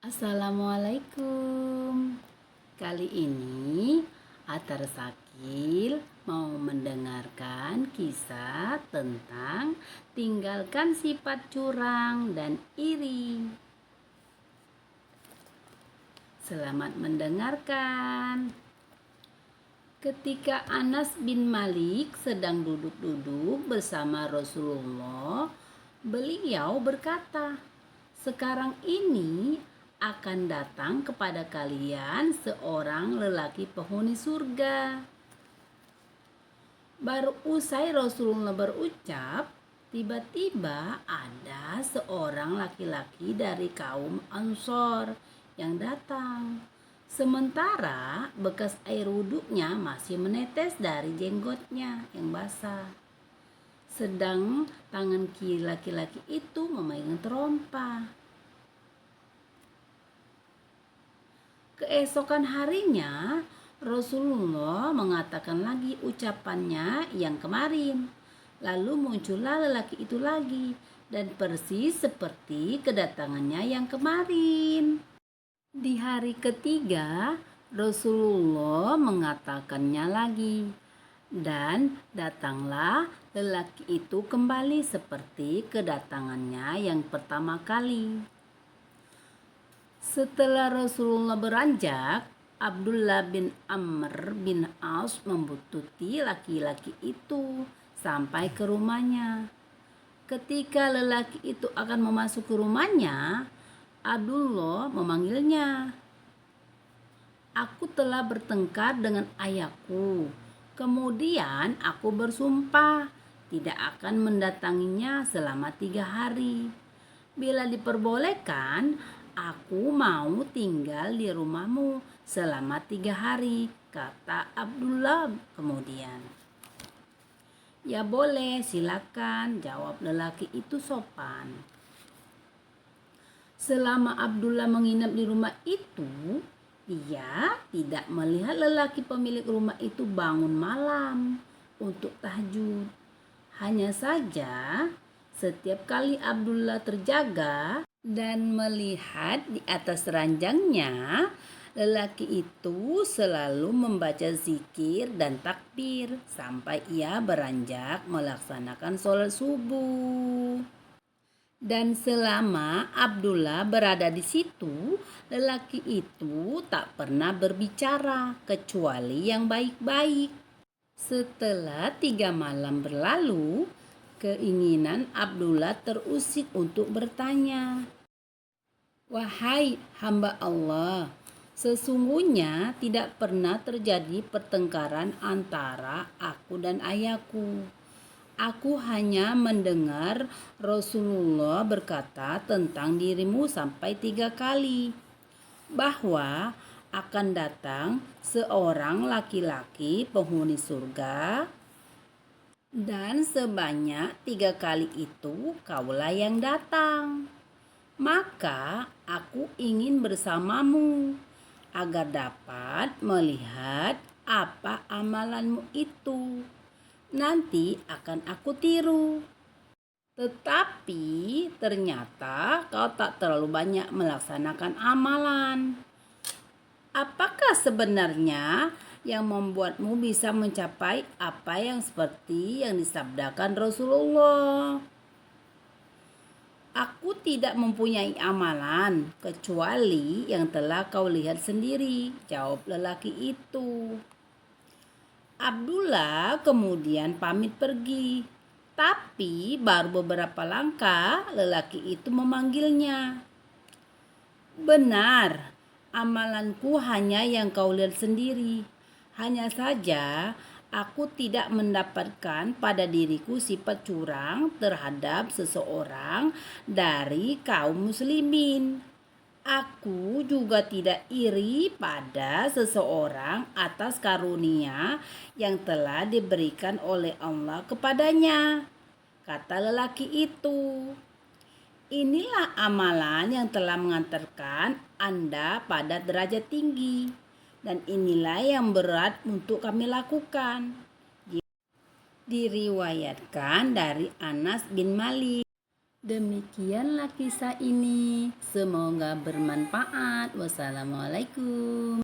Assalamualaikum. Kali ini Atar Sakil mau mendengarkan kisah tentang tinggalkan sifat curang dan iri. Selamat mendengarkan. Ketika Anas bin Malik sedang duduk-duduk bersama Rasulullah, beliau berkata, "Sekarang ini akan datang kepada kalian seorang lelaki penghuni surga." Baru usai Rasulullah berucap, tiba-tiba ada seorang laki-laki dari kaum Ansor yang datang. Sementara bekas air wuduknya masih menetes dari jenggotnya yang basah. Sedang tangan kiri laki-laki itu memegang terompa. Keesokan harinya, Rasulullah mengatakan lagi ucapannya yang kemarin. Lalu muncullah lelaki itu lagi dan persis seperti kedatangannya yang kemarin. Di hari ketiga, Rasulullah mengatakannya lagi. Dan datanglah lelaki itu kembali seperti kedatangannya yang pertama kali. Setelah Rasulullah beranjak, Abdullah bin Amr bin As membuntuti laki-laki itu sampai ke rumahnya. Ketika lelaki itu akan memasuki rumahnya, Abdullah memanggilnya. "Aku telah bertengkar dengan ayahku. Kemudian aku bersumpah tidak akan mendatanginya selama 3 hari. Bila diperbolehkan, aku mau tinggal di rumahmu selama 3 hari, kata Abdullah kemudian. "Ya boleh, silakan," jawab lelaki itu sopan. Selama Abdullah menginap di rumah itu, ia tidak melihat lelaki pemilik rumah itu bangun malam untuk tahajud. Hanya saja setiap kali Abdullah terjaga dan melihat di atas ranjangnya, lelaki itu selalu membaca zikir dan takbir sampai ia beranjak melaksanakan sholat subuh. Dan selama Abdullah berada di situ, lelaki itu tak pernah berbicara kecuali yang baik-baik. Setelah 3 malam berlalu, keinginan Abdullah terusik untuk bertanya. "Wahai hamba Allah, sesungguhnya tidak pernah terjadi pertengkaran antara aku dan ayahku. Aku hanya mendengar Rasulullah berkata tentang dirimu sampai 3 kali, bahwa akan datang seorang laki-laki penghuni surga, dan sebanyak 3 kali itu kaulah yang datang. Maka aku ingin bersamamu agar dapat melihat apa amalanmu itu. Nanti akan aku tiru. Tetapi ternyata kau tak terlalu banyak melaksanakan amalan. Apakah sebenarnya yang membuatmu bisa mencapai apa yang seperti yang disabdakan Rasulullah?" "Aku tidak mempunyai amalan kecuali yang telah kau lihat sendiri," jawab lelaki itu. Abdullah kemudian pamit pergi. Tapi baru beberapa langkah lelaki itu memanggilnya. "Benar, amalanku hanya yang kau lihat sendiri. Hanya saja aku tidak mendapatkan pada diriku sifat curang terhadap seseorang dari kaum muslimin. Aku juga tidak iri pada seseorang atas karunia yang telah diberikan oleh Allah kepadanya," kata lelaki itu. "Inilah amalan yang telah mengantarkan Anda pada derajat tinggi, dan inilah yang berat untuk kami lakukan." Diriwayatkan dari Anas bin Malik. Demikianlah kisah ini. Semoga bermanfaat. Wassalamualaikum.